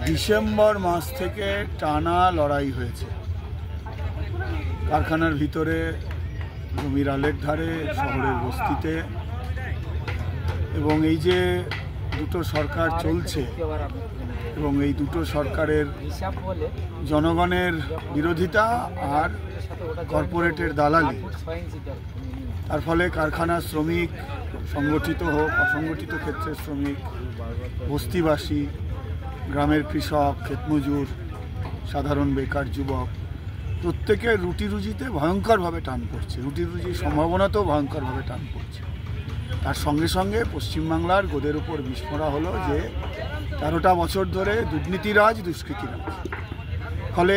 December মাস থেকে টানা লড়াই হয়েছে কারখানার ভিতরে, জমির আলের ধারে, শহরের বস্তিতে। এবং এই যে দুটো সরকার চলছে এবং এই দুটো সরকারের জনগণের বিরোধিতা আর কর্পোরেটের দালালি, তার ফলে কারখানার শ্রমিক, সংগঠিত হোক অসংগঠিত ক্ষেত্রের শ্রমিক, বস্তিবাসী, গ্রামের কৃষক, ক্ষেতমজুর, সাধারণ বেকার যুবক, প্রত্যেকের রুটি রুজিতে ভয়ঙ্করভাবে টান পড়ছে, রুটি রুজির সম্ভাবনাতেও ভয়ঙ্করভাবে টান পড়ছে। তার সঙ্গে সঙ্গে পশ্চিমবাংলার গোদের উপর বিস্ফোরা হলো যে 13টা বছর ধরে দুর্নীতিরাজ, দুষ্কৃতিরাজ। ফলে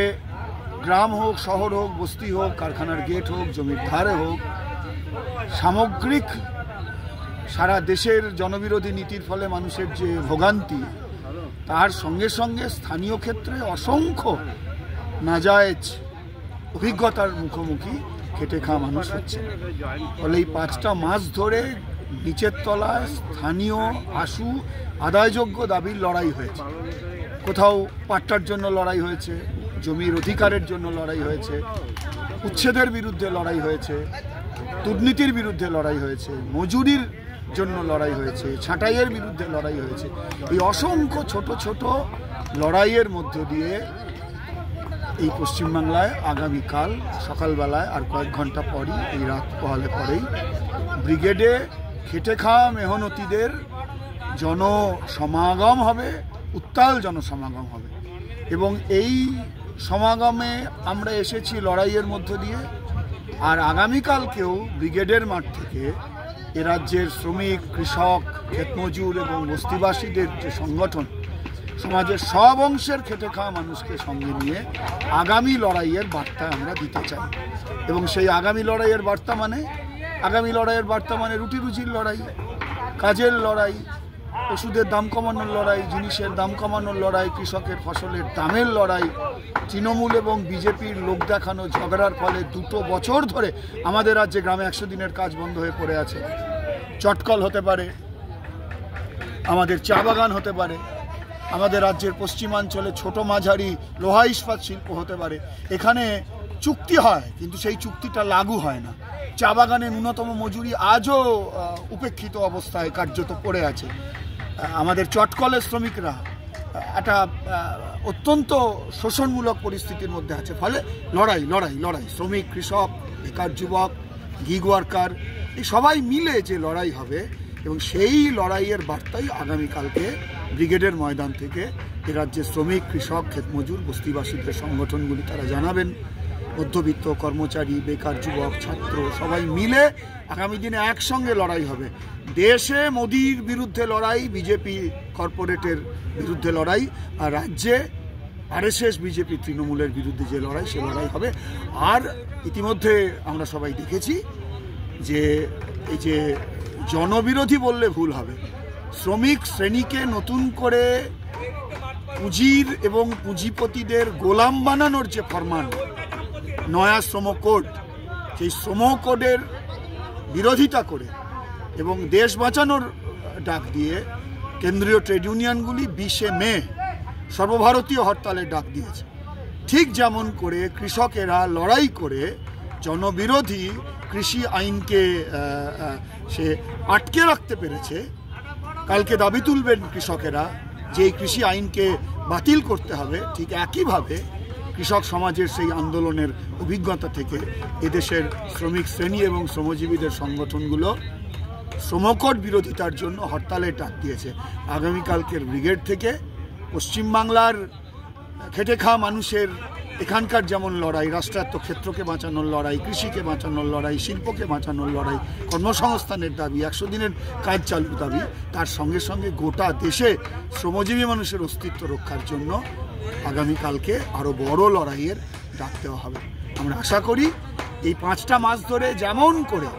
গ্রাম হোক, শহর হোক, বস্তি হোক, কারখানার গেট হোক, জমির ধারে হোক, সামগ্রিক সারা দেশের জনবিরোধী নীতির ফলে মানুষের যে ভোগান্তি, তার সঙ্গে সঙ্গে স্থানীয় ক্ষেত্রে অসংখ্য নাজায়েজ অভিজ্ঞতার মুখোমুখি খেটে খাওয়া মানুষ হচ্ছে। ফলে এই 5টা মাস ধরে নিচের তলায় স্থানীয় আশু আদায়যোগ্য দাবির লড়াই হয়েছে। কোথাও পাট্টার জন্য লড়াই হয়েছে, জমির অধিকারের জন্য লড়াই হয়েছে, উচ্ছেদের বিরুদ্ধে লড়াই হয়েছে, দুর্নীতির বিরুদ্ধে লড়াই হয়েছে, মজুরির জন্য লড়াই হয়েছে, ছাঁটাইয়ের বিরুদ্ধে লড়াই হয়েছে। এই অসংখ্য ছোট ছোট লড়াইয়ের মধ্য দিয়ে এই পশ্চিমবাংলায় আগামীকাল সকালবেলায় আর কয়েক ঘন্টা পরই, এই রাত পোহালে পরেই ব্রিগেডে খেটে খাওয়া মেহনতিদের জনসমাগম হবে, উত্তাল জনসমাগম হবে। এবং এই সমাগমে আমরা এসেছি লড়াইয়ের মধ্য দিয়ে। আর আগামীকালকেও ব্রিগেডের মাঠ থেকে এ রাজ্যের শ্রমিক, কৃষক, ক্ষেতমজুর এবং বস্তিবাসীদের যে সংগঠন, সমাজের সব অংশের খেটে খাওয়া মানুষকে সঙ্গে নিয়ে আগামী লড়াইয়ের বার্তা আমরা দিতে চাই। এবং সেই আগামী লড়াইয়ের বার্তা মানে রুটি রুজির লড়াই, কাজের লড়াই, ওষুধের দাম কমানোর লড়াই, জিনিসের দাম কমানোর লড়াই, কৃষকের ফসলের দামের লড়াই। তৃণমূল এবং বিজেপির লোক দেখানো ঝগড়ার ফলে 2 বছর ধরে আমাদের রাজ্যে গ্রামে 100 দিনের কাজ বন্ধ হয়ে পড়ে আছে। চটকল হতে পারে, আমাদের চা বাগান হতে পারে, আমাদের রাজ্যের পশ্চিমাঞ্চলে ছোট মাঝারি লোহা ইস্পাত শিল্প হতে পারে। এখানে চুক্তি হয় কিন্তু সেই চুক্তিটা লাগু হয় না। চা বাগানে ন্যূনতম মজুরি আজও উপেক্ষিত অবস্থায় কার্যত পড়ে আছে। আমাদের চটকলের শ্রমিকরা একটা অত্যন্ত শোষণমূলক পরিস্থিতির মধ্যে আছে। ফলে লড়াই, শ্রমিক, কৃষক, বেকার যুবক, গিগ ওয়ার্কার, এই সবাই মিলে যে লড়াই হবে, এবং সেই লড়াইয়ের বার্তাই আগামীকালকে ব্রিগেডের ময়দান থেকে এ রাজ্যের শ্রমিক, কৃষক, ক্ষেতমজুর, বস্তিবাসীদের সংগঠনগুলি তারা জানাবেন। মধ্যবিত্ত, কর্মচারী, বেকার যুবক, ছাত্র সবাই মিলে আগামী দিনে একসঙ্গে লড়াই হবে। দেশে মোদির বিরুদ্ধে লড়াই, বিজেপি কর্পোরেটের বিরুদ্ধে লড়াই, আর রাজ্যে আরএসএস, বিজেপি, তৃণমূলের বিরুদ্ধে যে লড়াই, সে লড়াই হবে। আর ইতিমধ্যে আমরা সবাই দেখেছি যে এই যে জনবিরোধী বললে ভুল হবে, শ্রমিক শ্রেণীকে নতুন করে পুঁজির এবং পুঁজিপতিদের গোলাম বানানোর যে ফরমান, নয়া শ্রম কোড, সেই শ্রম কোডের বিরোধিতা করে এবং দেশ বাঁচানোর ডাক দিয়ে কেন্দ্রীয় ট্রেড ইউনিয়নগুলি 20শে মে সর্বভারতীয় হরতালের ডাক দিয়েছে। ঠিক যেমন করে কৃষকেরা লড়াই করে জনবিরোধী কৃষি আইনকে সে আটকে রাখতে পেরেছে, কালকে দাবি তুলবেন কৃষকেরা যে এই কৃষি আইনকে বাতিল করতে হবে। ঠিক একইভাবে কৃষক সমাজের সেই আন্দোলনের অভিজ্ঞতা থেকে এদেশের শ্রমিক শ্রেণী এবং শ্রমজীবীদের সংগঠনগুলো শ্রমকোড বিরোধিতার জন্য হরতালের ডাক দিয়েছে। আগামীকালকের ব্রিগেড থেকে পশ্চিমবাংলার খেটে খাওয়া মানুষের এখানকার যেমন লড়াই, রাষ্ট্রায়ত্ত ক্ষেত্রকে বাঁচানোর লড়াই, কৃষিকে বাঁচানোর লড়াই, শিল্পকে বাঁচানোর লড়াই, কর্মসংস্থানের দাবি, 100 দিনের কাজ চালুর দাবি, তার সঙ্গে সঙ্গে গোটা দেশে শ্রমজীবী মানুষের অস্তিত্ব রক্ষার জন্য আগামীকালকে আরও বড় লড়াইয়ের ডাক দেওয়া হবে। আমরা আশা করি এই 5টা মাস ধরে যেমন করে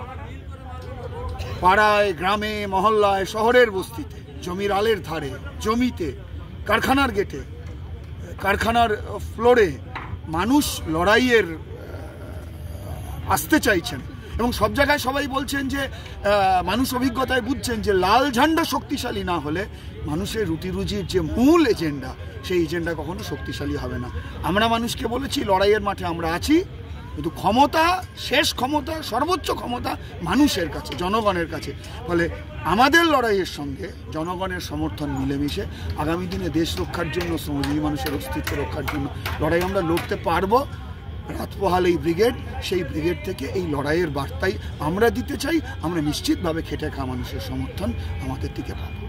পাড়ায়, গ্রামে, মহল্লায়, শহরের বস্তিতে, জমির আলের ধারে, জমিতে, কারখানার গেটে, কারখানার ফ্লোরে মানুষ লড়াইয়ের আসতে চাইছেন এবং সব জায়গায় সবাই বলছেন যে মানুষ অভিজ্ঞতায় বুঝছেন যে লাল ঝান্ডা শক্তিশালী না হলে মানুষের রুটি রুজির যে মূল এজেন্ডা সেই এজেন্ডা কখনো শক্তিশালী হবে না। আমরা মানুষকে বলেছি লড়াইয়ের মাঠে আমরা আছি, কিন্তু ক্ষমতা, শেষ ক্ষমতা, সর্বোচ্চ ক্ষমতা মানুষের কাছে, জনগণের কাছে। ফলে আমাদের লড়াইয়ের সঙ্গে জনগণের সমর্থন মিলেমিশে আগামী দিনে দেশ রক্ষার জন্য, শ্রমজীবী মানুষের অস্তিত্ব রক্ষার জন্য লড়াই আমরা লড়তে পারবো। রাতপোহাল এই ব্রিগেড, সেই ব্রিগেড থেকে এই লড়াইয়ের বার্তাই আমরা দিতে চাই। আমরা নিশ্চিতভাবে খেটে খাওয়া মানুষের সমর্থন আমাদের দিকে পাবো।